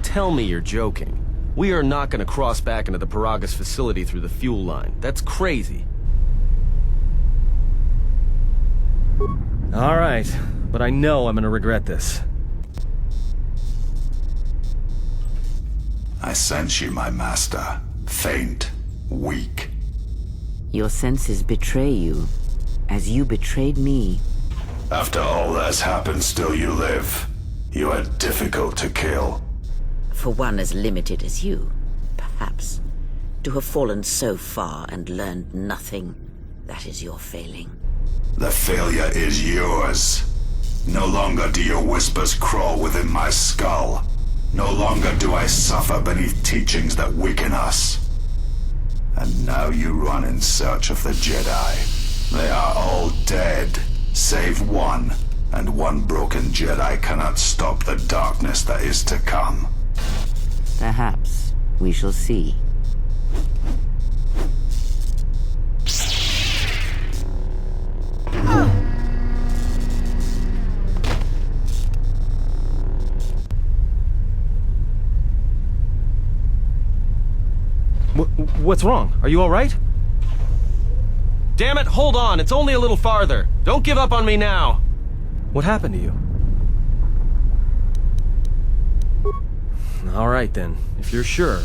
Tell me you're joking. We are not gonna cross back into the Peragus facility through the fuel line. That's crazy. All right, but I know I'm gonna regret this. I sense you, my master. Faint, weak. Your senses betray you, as you betrayed me. After all that's happened, still you live. You are difficult to kill. For one as limited as you, perhaps. To have fallen so far and learned nothing, that is your failing. The failure is yours. No longer do your whispers crawl within my skull. No longer do I suffer beneath teachings that weaken us. And now you run in search of the Jedi. They are all dead, save one, and one broken Jedi cannot stop the darkness that is to come. Perhaps we shall see. What's wrong? Are you all right? Damn it, hold on. It's only a little farther. Don't give up on me now. What happened to you? All right then, if you're sure.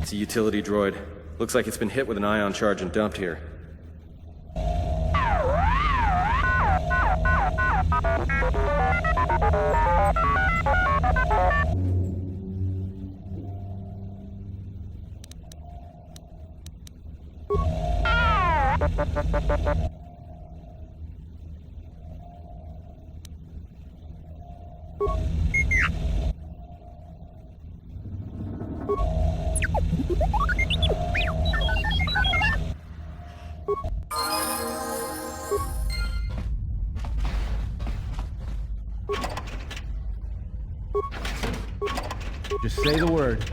It's a utility droid. Looks like it's been hit with an ion charge and dumped here. Just say the word.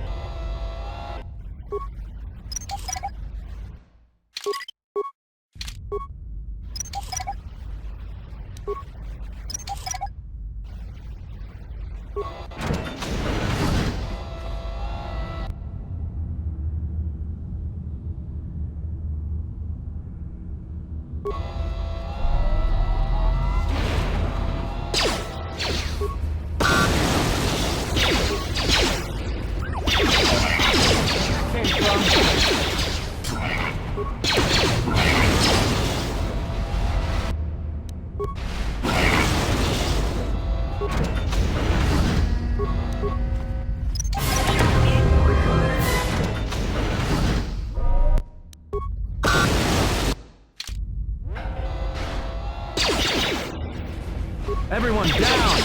Everyone down!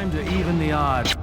Time to even the odds.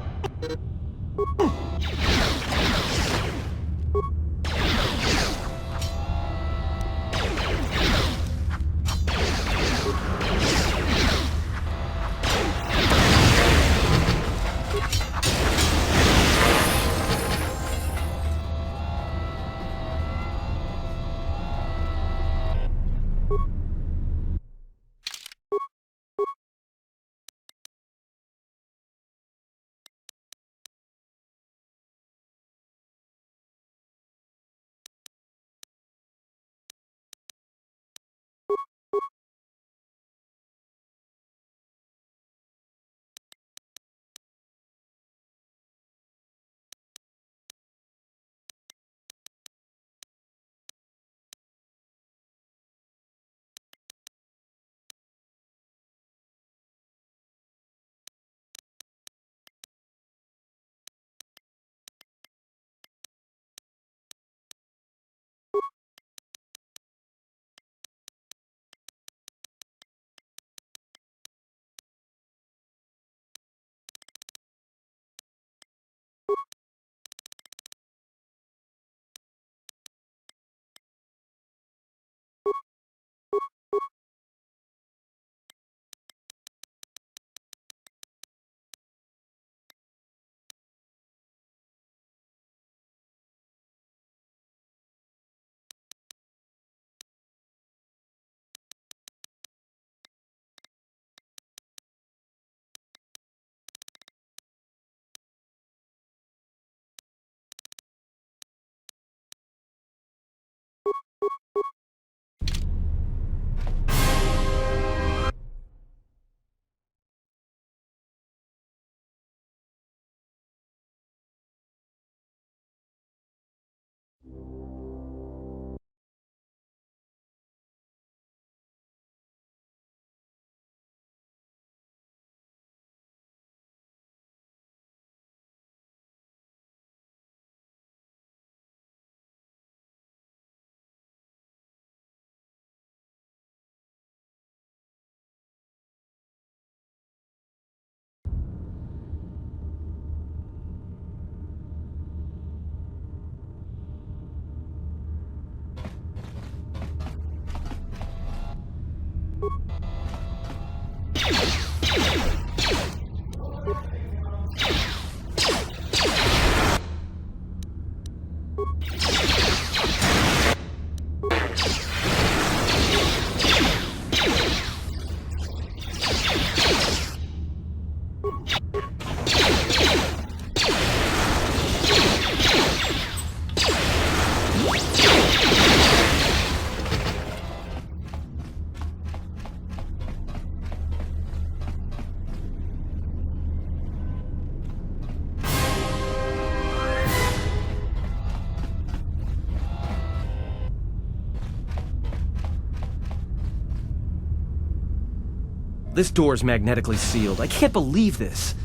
This door's magnetically sealed. I can't believe this.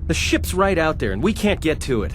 The ship's right out there, and we can't get to it.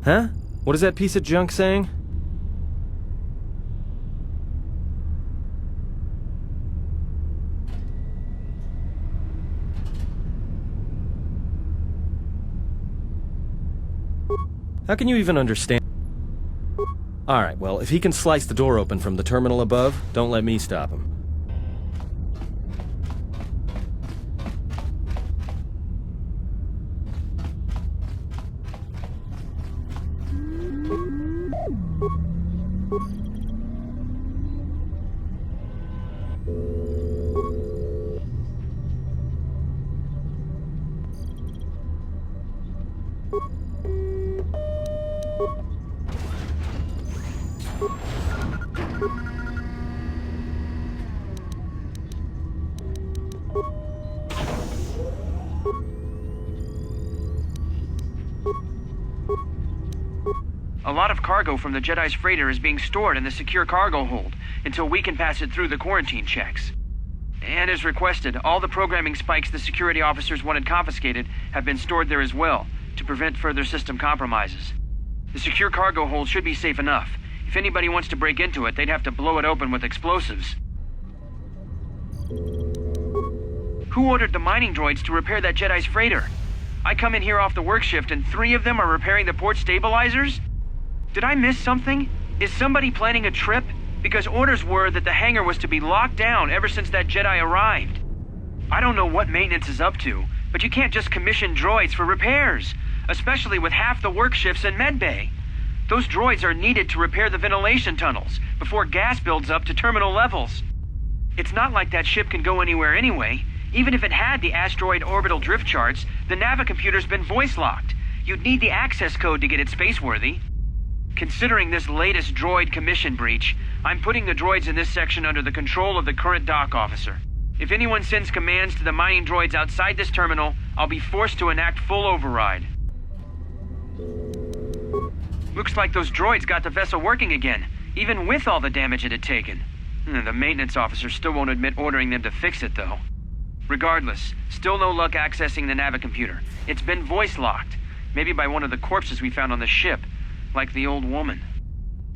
Huh? What is that piece of junk saying? How can you even understand? Alright, well, if he can slice the door open from the terminal above, don't let me stop him. A lot of cargo from the Jedi's freighter is being stored in the secure cargo hold until we can pass it through the quarantine checks. And as requested, all the programming spikes the security officers wanted confiscated have been stored there as well, to prevent further system compromises. The secure cargo hold should be safe enough. If anybody wants to break into it, they'd have to blow it open with explosives. Who ordered the mining droids to repair that Jedi's freighter? I come in here off the work shift and 3 of them are repairing the port stabilizers? Did I miss something? Is somebody planning a trip? Because orders were that the hangar was to be locked down ever since that Jedi arrived. I don't know what maintenance is up to, but you can't just commission droids for repairs, especially with half the work shifts in medbay. Those droids are needed to repair the ventilation tunnels before gas builds up to terminal levels. It's not like that ship can go anywhere anyway. Even if it had the asteroid orbital drift charts, the navicomputer's been voice-locked. You'd need the access code to get it spaceworthy. Considering this latest droid commission breach, I'm putting the droids in this section under the control of the current dock officer. If anyone sends commands to the mining droids outside this terminal, I'll be forced to enact full override. Looks like those droids got the vessel working again, even with all the damage it had taken. The maintenance officer still won't admit ordering them to fix it, though. Regardless, still no luck accessing the navicomputer. It's been voice-locked, maybe by one of the corpses we found on the ship. Like the old woman.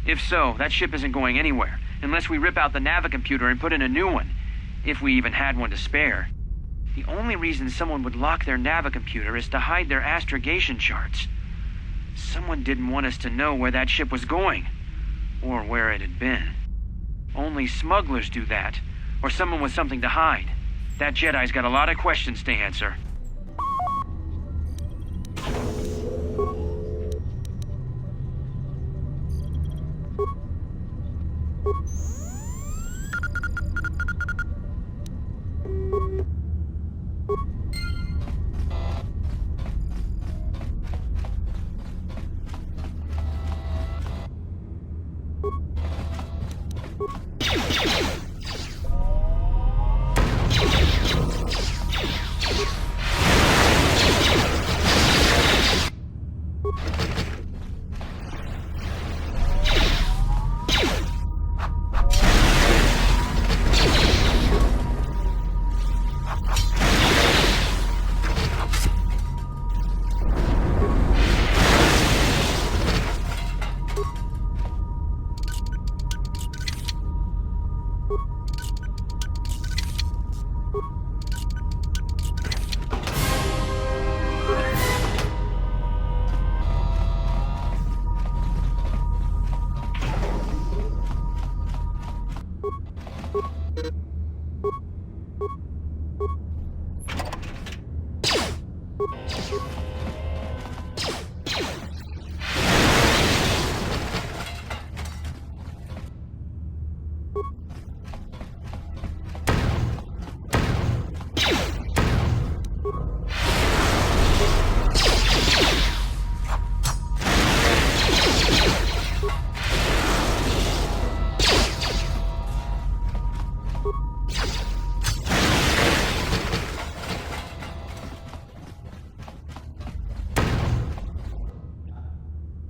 If so, that ship isn't going anywhere, unless we rip out the navicomputer and put in a new one, if we even had one to spare. The only reason someone would lock their navicomputer is to hide their astrogation charts. Someone didn't want us to know where that ship was going, or where it had been. Only smugglers do that, or someone with something to hide. That Jedi's got a lot of questions to answer.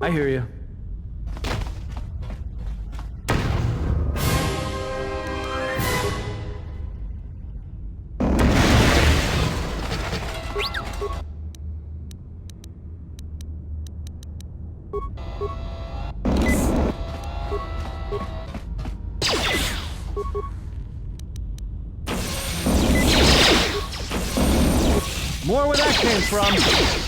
I hear you. More where that came from.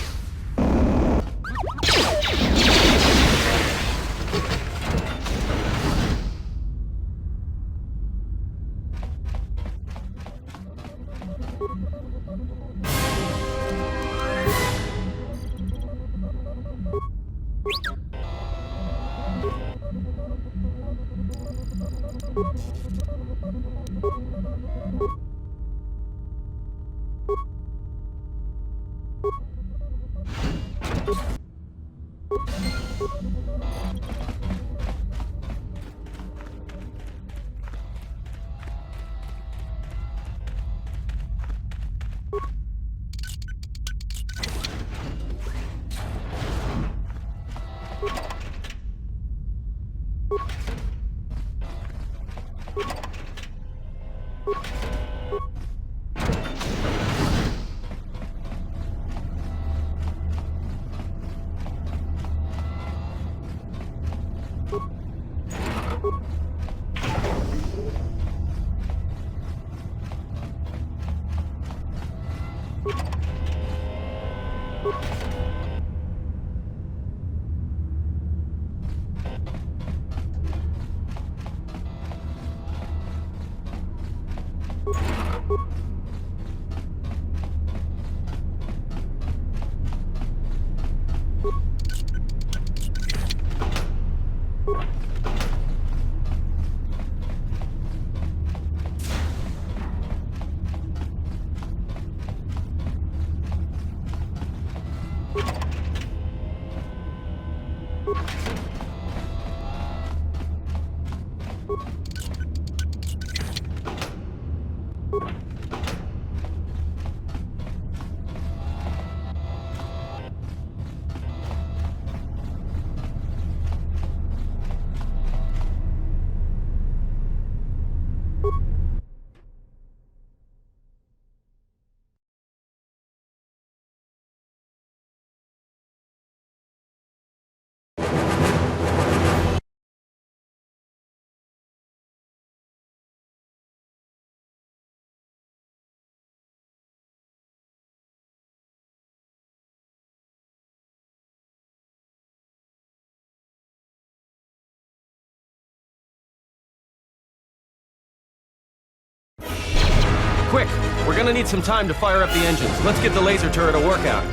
Quick! We're gonna need some time to fire up the engines. Let's get the laser turret a workout.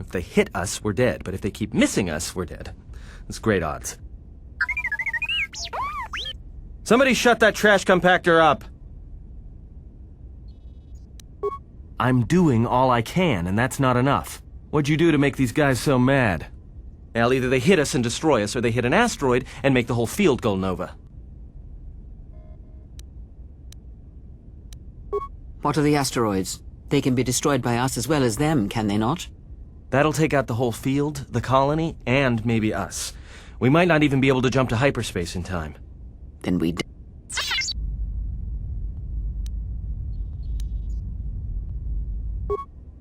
If they hit us, we're dead, but if they keep missing us, we're dead. It's great odds. Somebody shut that trash compactor up! I'm doing all I can, and that's not enough. What'd you do to make these guys so mad? Well, either they hit us and destroy us, or they hit an asteroid and make the whole field go nova. What are the asteroids? They can be destroyed by us as well as them, can they not? That'll take out the whole field, the colony, and maybe us. We might not even be able to jump to hyperspace in time. Then we...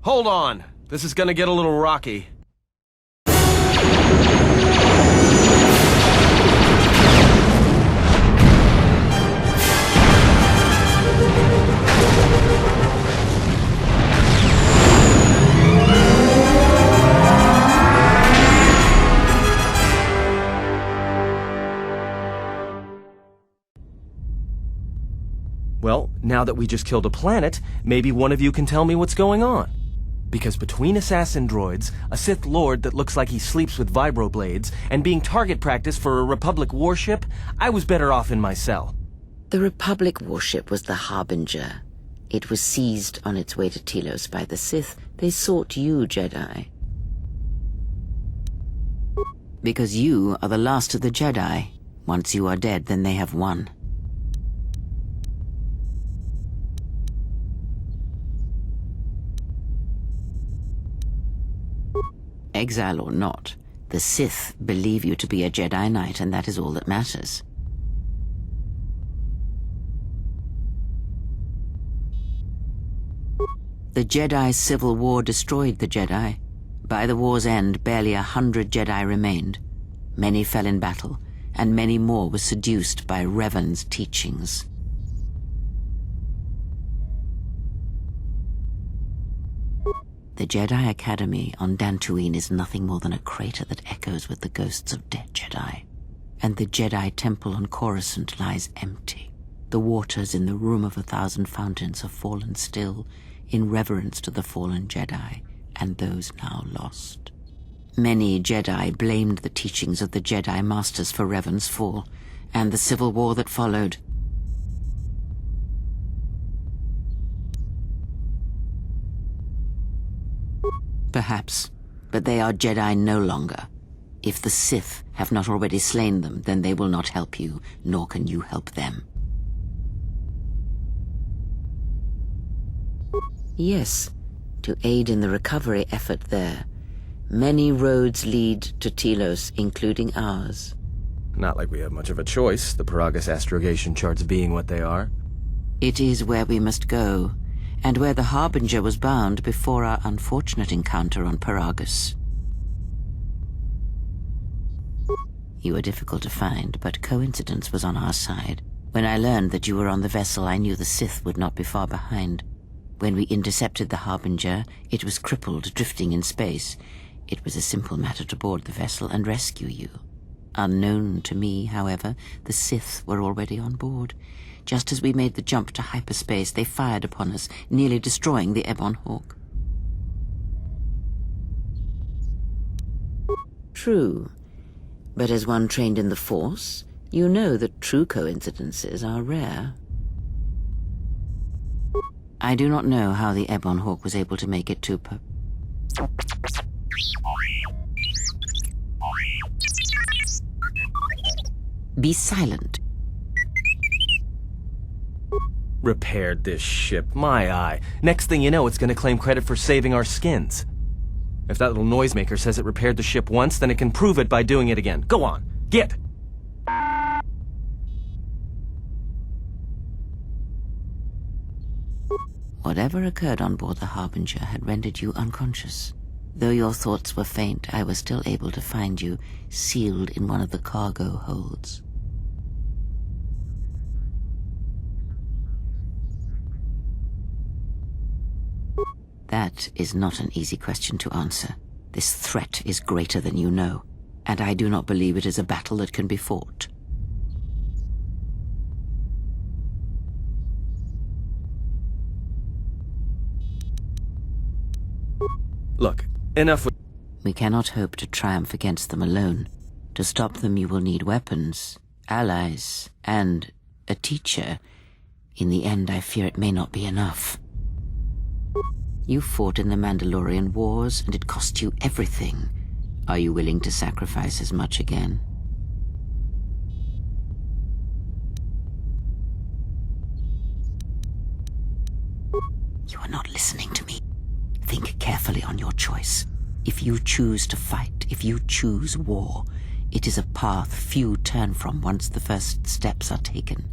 Hold on! This is gonna get a little rocky. Well, now that we just killed a planet, maybe one of you can tell me what's going on. Because between assassin droids, a Sith Lord that looks like he sleeps with vibroblades, and being target practice for a Republic warship, I was better off in my cell. The Republic warship was the Harbinger. It was seized on its way to Telos by the Sith. They sought you, Jedi. Because you are the last of the Jedi. Once you are dead, then they have won. Exile or not, the Sith believe you to be a Jedi Knight, and that is all that matters. The Jedi Civil War destroyed the Jedi. By the war's end, barely 100 Jedi remained. Many fell in battle, and many more were seduced by Revan's teachings. The Jedi Academy on Dantooine is nothing more than a crater that echoes with the ghosts of dead Jedi. And the Jedi Temple on Coruscant lies empty. The waters in the Room of 1,000 Fountains have fallen still in reverence to the fallen Jedi and those now lost. Many Jedi blamed the teachings of the Jedi Masters for Revan's fall and the civil war that followed. Perhaps, but they are Jedi no longer. If the Sith have not already slain them, then they will not help you, nor can you help them. Yes, to aid in the recovery effort there. Many roads lead to Telos, including ours. Not like we have much of a choice, the Peragus astrogation charts being what they are. It is where we must go, and where the Harbinger was bound before our unfortunate encounter on Peragus. You were difficult to find, but coincidence was on our side. When I learned that you were on the vessel, I knew the Sith would not be far behind. When we intercepted the Harbinger, it was crippled, drifting in space. It was a simple matter to board the vessel and rescue you. Unknown to me, however, the Sith were already on board. Just as we made the jump to hyperspace, they fired upon us, nearly destroying the Ebon Hawk. True. But as one trained in the Force, you know that true coincidences are rare. I do not know how the Ebon Hawk was able to make it to Be silent. Repaired this ship, my eye. Next thing you know, it's gonna claim credit for saving our skins. If that little noisemaker says it repaired the ship once, then it can prove it by doing it again. Go on, get! Whatever occurred on board the Harbinger had rendered you unconscious. Though your thoughts were faint, I was still able to find you, sealed in one of the cargo holds. That is not an easy question to answer. This threat is greater than you know, and I do not believe it is a battle that can be fought. Look, enough with... We cannot hope to triumph against them alone. To stop them, you will need weapons, allies, and a teacher. In the end, I fear it may not be enough. You fought in the Mandalorian Wars, and it cost you everything. Are you willing to sacrifice as much again? You are not listening to me. Think carefully on your choice. If you choose to fight, if you choose war, it is a path few turn from once the first steps are taken.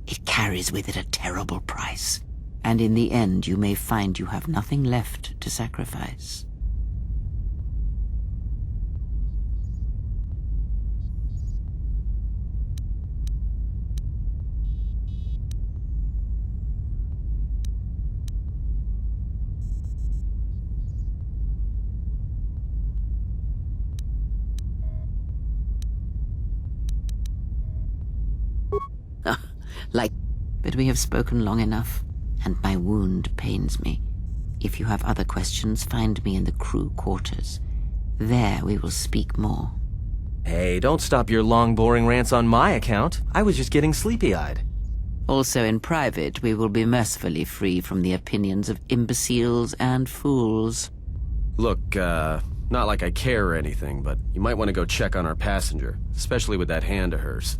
It carries with it a terrible price, and in the end you may find you have nothing left to sacrifice. But we have spoken long enough, and my wound pains me. If you have other questions, find me in the crew quarters. There we will speak more. Hey, don't stop your long, boring rants on my account. I was just getting sleepy-eyed. Also in private, we will be mercifully free from the opinions of imbeciles and fools. Look, not like I care or anything, but you might want to go check on our passenger, especially with that hand of hers.